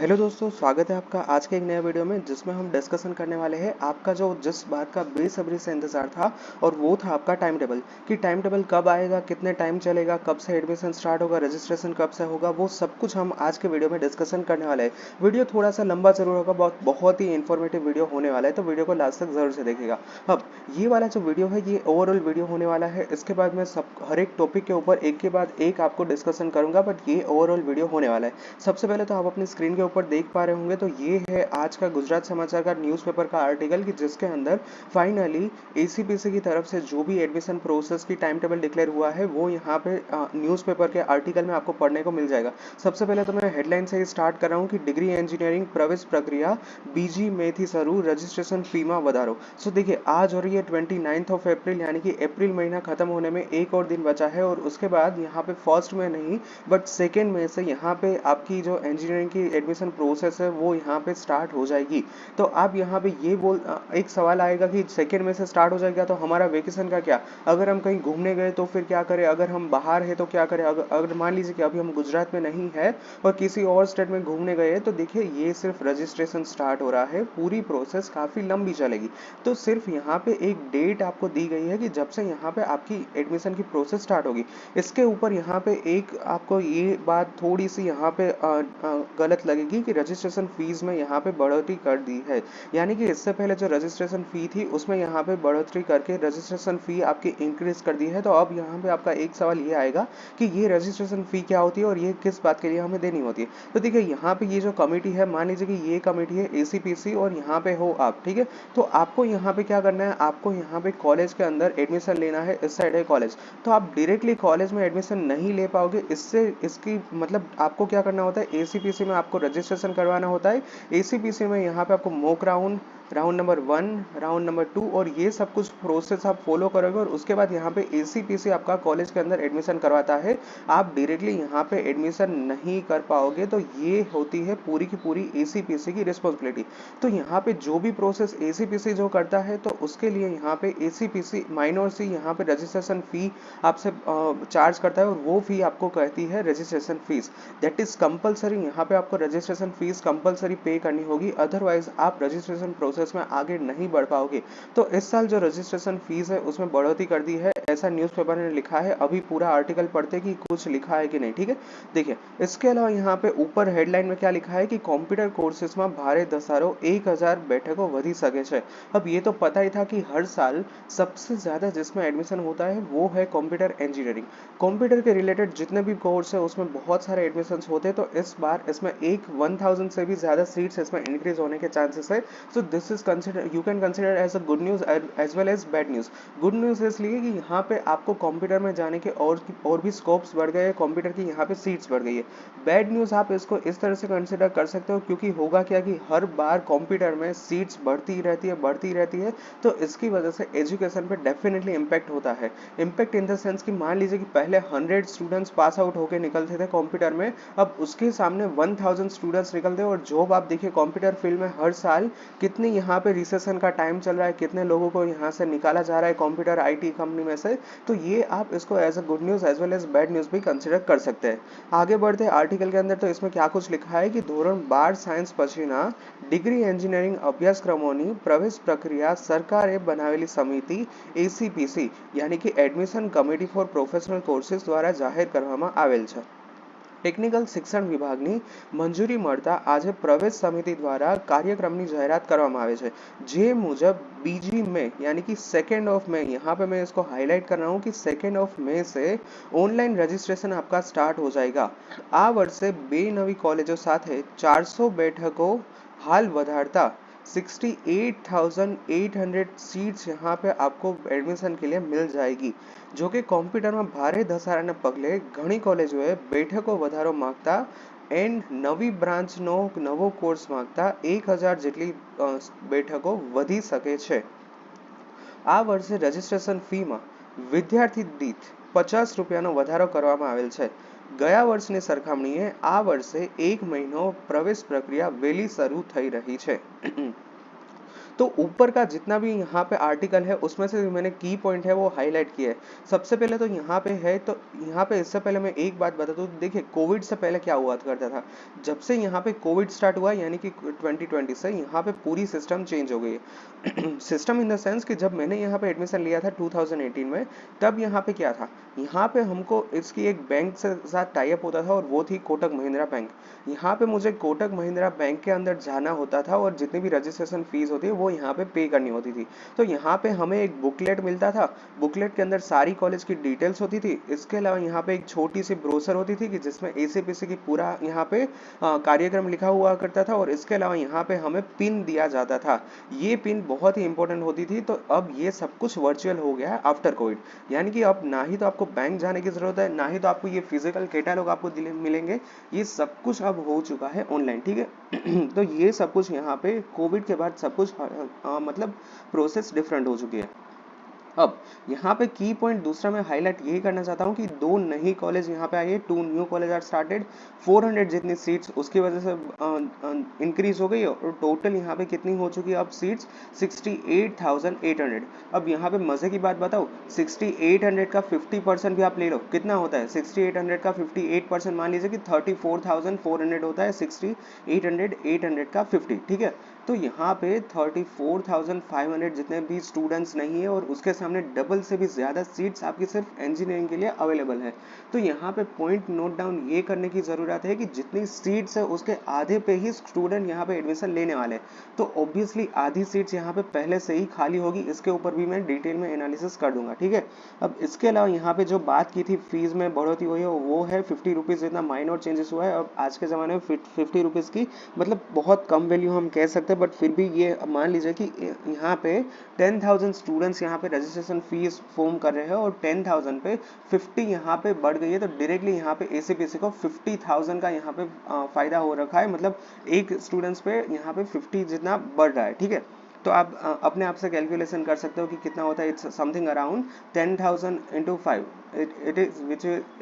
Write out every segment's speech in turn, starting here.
Hello दोस्तों, स्वागत है आपका आज के एक नए वीडियो में जिसमें हम डिस्कशन करने वाले हैं आपका जो जिस बात का बेसब्री से इंतजार था। और वो था आपका टाइम टेबल कि टाइम टेबल कब आएगा, कितने टाइम चलेगा, कब से एडमिशन स्टार्ट होगा, रजिस्ट्रेशन कब से होगा, वो सब कुछ हम आज के वीडियो में डिस्कशन करने वाले हैं। वीडियो थोड़ा सा लंबा जरूर होगा, बहुत बहुत ही इन्फॉर्मेटिव वीडियो होने वाला है, तो वीडियो को लास्ट तक जरूर से देखिएगा। अब ये वाला जो वीडियो है ये ओवरऑल वीडियो होने वाला है। इसके बाद मैं सब हर एक टॉपिक के ऊपर एक के बाद एक आपको डिस्कशन करूंगा, बट ये ओवरऑल वीडियो होने वाला है। सबसे पहले तो आप अपनी स्क्रीन के ऊपर देख पा रहे होंगे, तो ये है आज का गुजरात समाचार का न्यूज़पेपर का आर्टिकल कि जिसके अंदर फाइनली एसीपीसी की तरफ से जो भी एडमिशन प्रोसेस की टाइम टेबल डिक्लेयर हुआ है वो यहाँ पे न्यूज़पेपर के आर्टिकल में आपको पढ़ने को मिल जाएगा। सबसे पहले तो मैं हेडलाइन से ही स्टार्ट कर रहा हूँ कि डिग्री इंजीनियरिंग प्रवेश प्रक्रिया बीजी में थी शुरू, रजिस्ट्रेशन फी में વધારો। सो देखिए आज हो रही है 29 अप्रैल, यानी कि अप्रैल महीना खत्म होने में एक और दिन बचा है, और उसके बाद यहाँ पे फर्स्ट में नहीं बट सेकेंड में से यहाँ पे आपकी जो इंजीनियरिंग की एडमिशन प्रोसेस है वो यहाँ पे स्टार्ट हो जाएगी। तो आप यहाँ पे ये एक सवाल आएगा कि सेकेंड में से स्टार्ट हो जाएगा तो हमारा वेकेशन का क्या, अगर हम कहीं घूमने गए तो फिर क्या करें, अगर हम बाहर है तो क्या करें, अगर मान लीजिए कि अभी हम गुजरात में नहीं है और किसी और स्टेट में घूमने गए, तो देखिए ये सिर्फ रजिस्ट्रेशन स्टार्ट हो रहा है, पूरी प्रोसेस काफ़ी लंबी चलेगी। तो सिर्फ यहाँ पे एक डेट आपको दी गई है कि जब से यहाँ पे आपकी एडमिशन की प्रोसेस स्टार्ट होगी। इसके ऊपर यहाँ पे एक आपको ये बात थोड़ी सी यहाँ पे गलत लगेगी कि रजिस्ट्रेशन फीस में यहाँ पे बढ़ोतरी कर दी है। यानी कि इससे पहले जो रजिस्ट्रेशन फी थी उसमें यहाँ पे बढ़ोतरी करके रजिस्ट्रेशन फी आपकी इंक्रीज कर दी है। तो अब यहाँ पे आपका एक सवाल ये आएगा कि ये रजिस्ट्रेशन फी क्या होती है और ये किस बात के लिए हमें देनी होती है। तो देखिए यहाँ पे ये जो कमेटी है, मान लीजिए कि ये कमेटी है एसीपीसी और यहाँ पे हो आप, ठीक है। तो आपको यहाँ पे क्या करना है, आपको यहाँ पे कॉलेज के अंदर एडमिशन लेना है। इस साइड है कॉलेज, तो आप डायरेक्टली कॉलेज में एडमिशन नहीं ले पाओगे। इससे इसकी मतलब आपको क्या करना होता है, एसीपीसी में आपको रजिस्ट्रेशन करवाना होता है। एसीपीसी में यहाँ पे आपको mock round, round number 1, round number 2 और ये सब कुछ प्रोसेस आप फॉलो करोगे, और उसके बाद यहाँ पे एसीपीसी आपका कॉलेज के अंदर एडमिशन करवाता है। आप डायरेक्टली यहाँ पे एडमिशन नहीं कर पाओगे। तो ये होती है पूरी की पूरी एसीपीसी की रिस्पॉन्सिबिलिटी। तो यहाँ पे जो भी प्रोसेस एसीपीसी जो करता है, तो उसके लिए यहाँ पे एसीपीसी माइनर सी यहाँ पे रजिस्ट्रेशन फी आपसे चार्ज करता है, और वो फी आपको कहती है registration fees. That is compulsory. यहाँ पे आपको रजिस्ट्रेशन फीस कंपलसरी पे करनी होगी, अदरवाइज आप रजिस्ट्रेशन प्रोसेस में आगे नहीं बढ़ पाओगे। तो इस साल जो रजिस्ट्रेशन फीस है उसमें बढ़ोतरी कर दी है, ऐसा न्यूज़पेपर ने लिखा है। अभी पूरा आर्टिकल पढ़ते कि कुछ लिखा है कि नहीं, ठीक है। देखिए इसके अलावा यहाँ पे ऊपर हेडलाइन में क्या लिखा है कि कॉम्प्यूटर कोर्सेस में भारे धसारो 1000 बैठकों वधी सके छे। अब ये तो पता ही था कि हर साल सबसे ज्यादा जिसमें एडमिशन होता है वो है कंप्यूटर इंजीनियरिंग। कंप्यूटर के रिलेटेड जितने भी कोर्स है उसमें बहुत सारे एडमिशन होते हैं। तो इस बार इसमें 1000 से भी ज्यादा सीट्स इसमें इंक्रीज होने के चांसेस है। So this is consider, you can consider as a good news as well as bad news. Good news इसलिए कि यहाँ पे आपको कंप्यूटर में जाने के और भी स्कोप्स बढ़ गए हैं, कंप्यूटर की यहाँ पे सीट्स बढ़ गई है। बैड न्यूज आप इसको इस तरह से कंसिडर कर सकते हो, क्योंकि होगा क्या कि हर बार कंप्यूटर में सीट्स बढ़ती रहती है, बढ़ती रहती है। तो इसकी वजह से एजुकेशन पे डेफिनेटली इम्पैक्ट होता है। इम्पैक्ट इन द सेंस कि मान लीजिए कि पहले 100 स्टूडेंट्स पास आउट होकर निकलते थे कंप्यूटर में, अब उसके सामने 1000 स्टूडेंट्स निकलते हैं। और जॉब आप देखिए कंप्यूटर फील्ड में हर साल कितनी यहाँ पे रिसेशन का टाइम चल रहा है, कितने लोगों को यहाँ से निकाला जा रहा है कंप्यूटर आईटी कंपनी में से। तो ये आप इसको as a good news as well as bad news भी कंसिडर कर सकते हैं। आगे बढ़ते आर्टिकल के अंदर, तो इसमें क्या कुछ लिखा है कि ધોરણ 12 સાયન્સ પછીના ડિગ્રી એન્જિનિયરિંગ અભ્યાસક્રમોની પ્રવેશ પ્રક્રિયા સરકારે બનાવેલી સમિતિ એસીપીસી यानी कि admission committee for professional courses द्वारा जाहिर કરવામાં આવેલ છે। ટેકનિકલ શિક્ષણ વિભાગની મંજૂરી મળતા આજે પ્રવેશ સમિતિ દ્વારા કાર્યક્રમની જાહેરાત કરવામાં આવે છે, જે મુજબ बीजी में यानी कि 2 मई, यहाँ पे मैं इसको हाईलाइट कर रहा हूँ कि 2 मई से ऑनलाइन रजिस्ट्रेशन आपका स्टार्ट हो जाएगा। आ वर्षे 2 नवी कॉलेजों साथ 400 बैठकों हाल વધારતા 68,800 सीट्स यहाँ पे आपको एडमिशन के लिए मिल जाएगी। जो कि कॉम्प्यूटर में भारे धसाराને પગલે ઘણી કોલેજોએ બેઠકો વધારો માંગતા એન્ડ નવી બ્રાન્ચનો નવો કોર્સ માંગતા 1000 જેટલી બેઠકો વધી શકે છે। આ વર્ષે રજીસ્ટ્રેશન ફીમાં વિદ્યાર્થી દીઠ 50 રૂપિયાનો વધારો કરવામાં આવેલ છે। ગયા વર્ષની સરખામણીએ આ વર્ષે 1 મહિનો પ્રવેશ પ્રક્રિયા વહેલી શરૂ થઈ રહી છે। तो ऊपर का जितना भी यहाँ पे आर्टिकल है उसमें से मैंने की पॉइंट है वो हाईलाइट किया है। सबसे पहले तो यहाँ पे है, तो यहाँ पे इससे पहले मैं एक बात बता दूँ, देखिए कोविड से पहले क्या हुआ करता था। जब से यहाँ पे कोविड स्टार्ट हुआ यानी कि 2020 से यहाँ पे पूरी सिस्टम चेंज हो गई है। सिस्टम इन द सेंस कि जब मैंने यहाँ पे एडमिशन लिया था 2018 में, तब यहाँ पे क्या था, यहाँ पे हमको इसकी एक बैंक से साथ टाई अप होता था और वो थी कोटक महिंद्रा बैंक। यहाँ पे मुझे कोटक महिंद्रा बैंक के अंदर जाना होता था और जितनी भी रजिस्ट्रेशन फीस होती है वो यहाँ पे पे करनी होती थी। तो यहाँ पे हमें एक बुकलेट मिलता था, बुकलेट के अंदर सारी कॉलेज की डिटेल्स होती थी। इसके अलावा यहाँ पे एक छोटी सी ब्रोशर होती थी कि जिसमें एसीपीसी की पूरा यहाँ पे कार्यक्रम लिखा हुआ करता था, और इसके अलावा यहाँ पे हमें पिन दिया जाता था। ये पिन बहुत ही इंपॉर्टेंट होती थी। तो अब ये सब कुछ वर्चुअल हो गया है आफ्टर कोविड, यानी कि अब ना ही तो आपको बैंक जाने की जरूरत है, ना ही तो आपको ये फिजिकल कैटलॉग आपको मिलेंगे। ये सब कुछ अब हो चुका है ऑनलाइन, ठीक है। तो ये सब कुछ यहाँ पे कोविड के बाद सब कुछ मतलब प्रोसेस डिफरेंट हो चुकी है। अब यहाँ पे की पॉइंट दूसरा मैं हाईलाइट यही करना चाहता हूँ कि 2 नई कॉलेज यहाँ पे आई है, 2 न्यू कॉलेज आर स्टार्टेड। 400 जितनी सीट्स उसकी वजह से इंक्रीज हो गई और टोटल यहाँ पे कितनी हो चुकी है अब सीट्स, 68,800। अब यहाँ पे मजे की बात बताओ, 6800 का 50% भी आप ले लो, कितना होता है 6800 का 58%, मान लीजिए कि 34,400 होता है। 6800 800 का 50, ठीक है। तो यहाँ पे 34,500 जितने भी स्टूडेंट्स नहीं है और उसके सामने डबल से भी ज्यादा सीट्स आपकी सिर्फ इंजीनियरिंग के लिए अवेलेबल है। तो यहाँ पे पॉइंट नोट डाउन ये करने की जरूरत है कि जितनी सीट्स है उसके आधे पे ही स्टूडेंट यहाँ पे एडमिशन लेने वाले हैं। तो ऑब्वियसली आधी सीट्स यहाँ पे पहले से ही खाली होगी, इसके ऊपर भी मैं डिटेल में एनालिसिस कर दूंगा, ठीक है। अब इसके अलावा यहाँ पे जो बात की थी फीस में बढ़ोतरी हुई है वो है 50 रुपीज, जितना माइनर चेंजेस हुआ है। अब आज के जमाने में 50 रुपीज की मतलब बहुत कम वैल्यू हम कह सकते हैं, बट फिर भी ये मान लीजिए कि यहाँ पे 10,000 स्टूडेंट्स यहाँ पे रजिस्ट्रेशन फीस फॉर्म कर रहे हैं और 10,000 पे 50 यहाँ पे बढ़ गई है। तो डायरेक्टली यहाँ पे एसीपीसी को 50,000 का यहाँ पे फायदा हो रखा है, मतलब एक स्टूडेंट्स पे यहाँ पे 50 जितना बढ़ रहा है, ठीक है। तो आप अपने आप से कैलकुलेशन कर सकते हो कि कितना होता है। It's something around 10,000 into 5, it is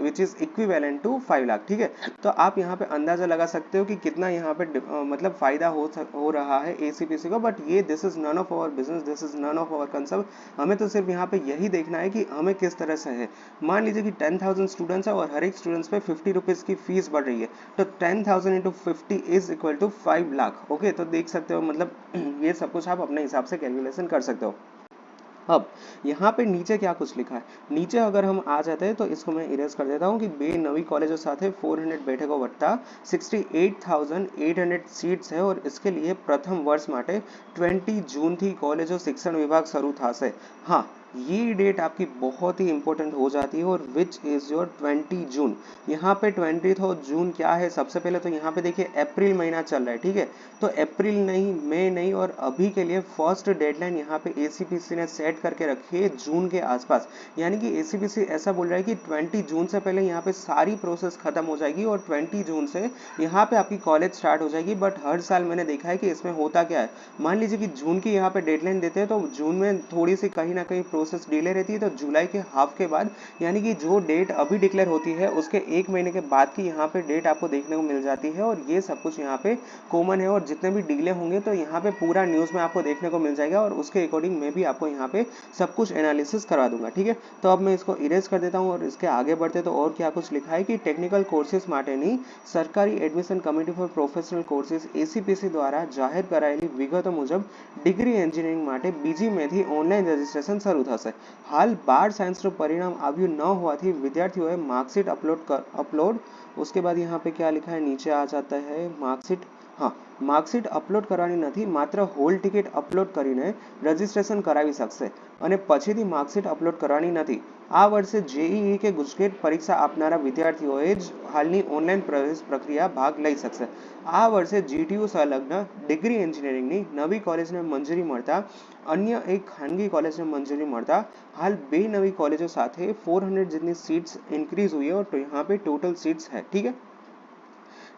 which is equivalent to 5 lakh, ठीक है। तो आप यहाँ पे अंदाजा लगा सकते हो कि कितना यहाँ पे मतलब फायदा हो रहा है एसीपीसी को। बट ये this is none of our business, this is none of our concern. हमें तो सिर्फ यहाँ पे यही देखना है कि हमें किस तरह से है। मान लीजिए कि 10,000 स्टूडेंट्स है और हर एक स्टूडेंट्स पे 50 रुपीज की फीस बढ़ रही है, तो 10,000 into 50 is equal to 5 lakh. Okay, तो देख सकते हो मतलब ये सब कुछ आप अपने हिसाब से कैलकुलेशन कर सकते हो। अब यहाँ पे नीचे क्या कुछ लिखा है, नीचे अगर हम आ जाते हैं तो इसको मैं इरेज कर देता हूँ कि बे नवी कॉलेजों સાથે 400 બેઠકો વત્તા 68,800 सीट्स है और इसके लिए प्रथम वर्ष માટે 20 જૂનથી कॉलेजों शिक्षण विभाग शुरू થશે। हाँ, ये डेट आपकी बहुत ही इंपॉर्टेंट हो जाती है और विच इज योर 20 जून। यहाँ पे 20 जून क्या है, सबसे पहले तो यहाँ पे देखिए अप्रैल महीना चल रहा है, ठीक है। तो अप्रैल नहीं, मई नहीं, और अभी के लिए फर्स्ट डेडलाइन यहाँ पे एसीपीसी ने सेट करके रखी है जून के आसपास। यानी कि एसीपीसी ऐसा बोल रहा है कि 20 जून से पहले यहाँ पे सारी प्रोसेस खत्म हो जाएगी और 20 जून से यहाँ पे आपकी कॉलेज स्टार्ट हो जाएगी। बट हर साल मैंने देखा है कि इसमें होता क्या है, मान लीजिए कि जून की यहाँ पे डेडलाइन देते हैं तो जून में थोड़ी सी कहीं ना कहीं प्रोसेस डिले रहती है, तो जुलाई के हाफ के बाद यानी कि जो डेट अभी डिक्लेयर होती है उसके 1 महीने के बाद की यहाँ पे डेट आपको देखने को मिल जाती है। और ये सब कुछ यहाँ पे कॉमन है और जितने भी डिले होंगे तो यहाँ पे पूरा न्यूज में आपको देखने को मिल जाएगा और उसके अकॉर्डिंग मैं भी आपको यहाँ पे सब कुछ एनालिसिस करवा दूंगा, ठीक है। तो अब मैं इसको इरेज कर देता हूँ और इसके आगे बढ़ते तो और क्या कुछ लिखा है कि टेक्निकल कोर्सेस માટેની સરકારી admission committee for professional courses ACPC દ્વારા જાહેર કરાયેલી વિગતો મુજબ ડિગ્રી એન્જિનિયરિંગ માટે બીજી મેથી ઓનલાઈન રજીસ્ટ્રેશન શરૂ થશે। હાલ 12 સાયન્સનું પરિણામ આવ્યું ન હોવાથી વિદ્યાર્થીઓએ માર્કશીટ अपलोड उसके बाद यहाँ पे क्या लिखा है, नीचे आ जाता है मार्कशीट। हाँ, માર્કશીટ અપલોડ કરવાની નથી, માત્ર હોલ ટિકિટ અપલોડ કરીને રજીસ્ટ્રેશન કરાવી શકશે અને પછીથી માર્કશીટ અપલોડ કરવાની નથી। આ વર્ષે જેઈઈ કે ગુજકેટ પરીક્ષા આપનારા વિદ્યાર્થીઓએ જ હાલની ઓનલાઈન પ્રવેશ પ્રક્રિયા ભાગ લઈ શકશે। આ વર્ષે જીટીયુ સંલગ્ન ડિગ્રી એન્જિનિયરિંગની નવી કોલેજને મંજૂરી મળતા अन्य एक खानगी कॉलेज में मंजूरी મળતા हाल 2 नवी कॉलेजों સાથે 400 जितनी सीट्स इंक्रीज हुई है और तो यहाँ पे टोटल सीट्स है, ठीक है।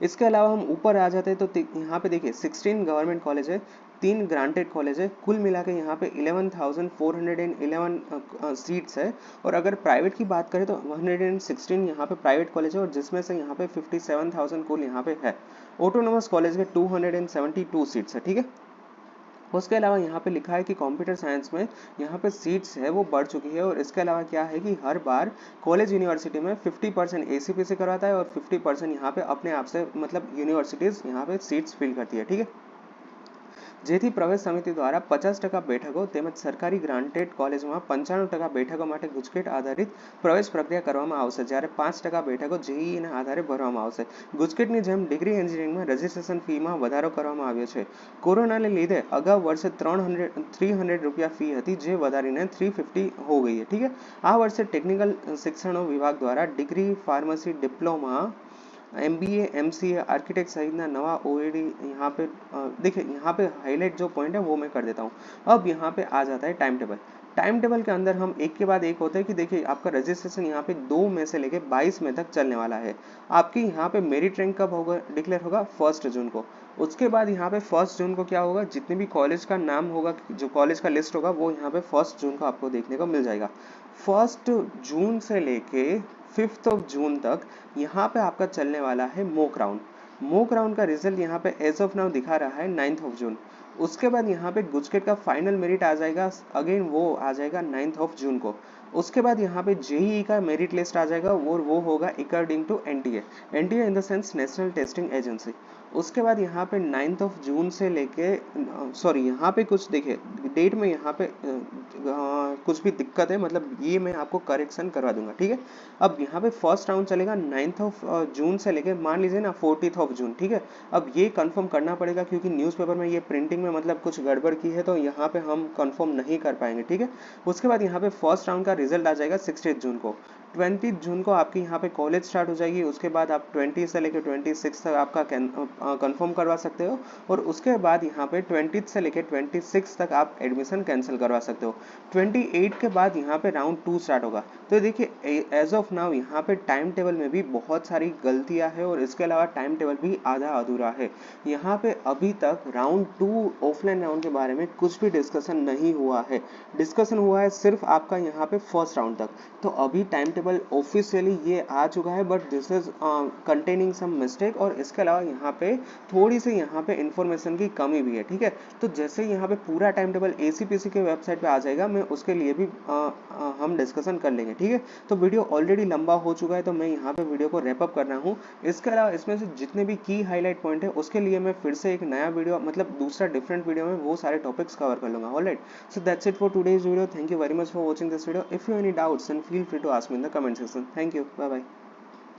इसके अलावा हम ऊपर आ जाते हैं तो यहाँ पे देखिए 16 गवर्नमेंट कॉलेज है, 3 ग्रांटेड कॉलेज है, कुल मिला के यहाँ पे 11,411 सीट्स है। और अगर प्राइवेट की बात करें तो 116 यहाँ पे प्राइवेट कॉलेज है और जिसमें से यहाँ पे 57,000 कुल यहाँ पे है। ऑटोनोमस कॉलेज में 272 सीट्स है, ठीक है। उसके अलावा यहाँ पे लिखा है कि कंप्यूटर साइंस में यहाँ पे सीट्स है वो बढ़ चुकी है, और इसके अलावा क्या है कि हर बार कॉलेज यूनिवर्सिटी में 50% एसीपीसी करवाता है और 50% यहाँ पे अपने आप से मतलब यूनिवर्सिटीज यहाँ पे सीट्स फिल करती है। ठीक है, જેથી પ્રવેશ સમિતિ દ્વારા 50% બેઠકો તેમજ સરકારી ગ્રાન્ટેડ કોલેજમાં 95% બેઠકો માટે ગુજકેટ આધારિત પ્રવેશ પ્રક્રિયા કરવામાં આવશે, જ્યારે 5% બેઠકો જેઈઈના આધારે ભરવામાં આવશે. ગુજકેટની જેમ ડિગ્રી એન્જિનિયરિંગમાં રજિસ્ટ્રેશન ફીમાં વધારો કરવામાં આવ્યો છે. કોરોનાને લીધે અગાઉ વર્ષે 300 રૂપિયા ફી હતી, જે વધારીને 350 हो गई है. ठीक है, આ વર્ષે ટેકનિકલ શિક્ષણ વિભાગ દ્વારા degree, pharmacy, diploma, MBA, MCA, architect सहित नवा ओएडी यहाँ पे देखिए, यहाँ पे हाईलाइट जो पॉइंट है वो मैं कर देता हूँ. अब यहाँ पे आ जाता है टाइम टेबल. टाइम टेबल के अंदर हम एक के बाद एक होता है कि देखिए आपका रजिस्ट्रेशन यहाँ पे 2 मई से लेके 22 मई तक चलने वाला है. आपकी यहाँ पे मेरिट रैंक कब होगा डिक्लेयर होगा 1 जून को. उसके बाद यहाँ पे 1 जून को क्या होगा, जितने भी कॉलेज का नाम होगा, जो कॉलेज का लिस्ट होगा, वो यहाँ पे 1 जून को आपको देखने को मिल जाएगा. 1 जून से लेके 5 जून तक यहाँ पे आपका चलने वाला है मॉक राउंड. मॉक राउंड का रिजल्ट यहाँ पे एज ऑफ नाउ दिखा रहा है 9 जून. उसके बाद यहाँ पे गुजकेट का फाइनल मेरिट आ जाएगा, अगेन वो आ जाएगा 9 जून को. उसके बाद यहाँ पे जेईई का मेरिट लिस्ट आ जाएगा, वो होगा according to NTA. NTA in the sense national testing agency. उसके बाद यहाँ पे 9 जून से लेके सॉरी यहाँ पे कुछ देखिए डेट में यहाँ पे कुछ भी दिक्कत है, मतलब ये मैं आपको करेक्शन करवा दूंगा. ठीक है, अब यहाँ पे फर्स्ट राउंड चलेगा 9 जून से लेके मान लीजिए ना 40 जून. ठीक है, अब ये कंफर्म करना पड़ेगा क्योंकि न्यूज़पेपर में ये प्रिंटिंग में मतलब कुछ गड़बड़ की है, तो यहाँ पे हम कंफर्म नहीं कर पाएंगे. ठीक है, उसके बाद यहाँ पे फर्स्ट राउंड का रिजल्ट आ जाएगा 16 जून को. 20 जून को आपकी यहाँ पे कॉलेज स्टार्ट हो जाएगी. उसके बाद आप 20 से लेकर 26 तक आपका कंफर्म करवा सकते हो, और उसके बाद यहाँ पे 20 से लेकर 26 तक आप एडमिशन कैंसिल करवा सकते हो. 28 के बाद यहाँ पे राउंड 2 स्टार्ट होगा. तो देखिए एज ऑफ नाउ यहाँ पे टाइम टेबल में भी बहुत सारी गलतियां है, और इसके अलावा टाइम टेबल भी आधा अधूरा है. यहाँ पे अभी तक राउंड 2 ऑफलाइन राउंड के बारे में कुछ भी डिस्कशन नहीं हुआ है. डिस्कशन हुआ है सिर्फ आपका यहाँ पे फर्स्ट राउंड तक. तो अभी टाइम टेबल ऑफिशियली ये आ चुका है, but this is containing some mistake, और इसके अलावा यहाँ पे थोड़ी सी यहाँ पे इंफॉर्मेशन की कमी भी है. ठीक है, तो जैसे यहाँ पे पूरा टाइम टेबल एसीपीसी के वेबसाइट पे आ जाएगा, मैं उसके लिए भी हम डिस्कशन कर लेंगे. ठीक है, तो वीडियो ऑलरेडी लंबा हो चुका है, तो मैं यहाँ पे वीडियो को रैप अप कर रहा हूँ. इसके अलावा इसमें से जितने भी की हाईलाइट पॉइंट है उसके लिए मैं फिर से एक नया वीडियो मतलब दूसरा डिफरेंट वीडियो में वो सारे टॉपिक्स कवर कर लूंगा. Alright, so that's it for today's video. Thank you very much for watching this video. If you any doubts then feel free to ask me in the comment section. Thank you, bye bye.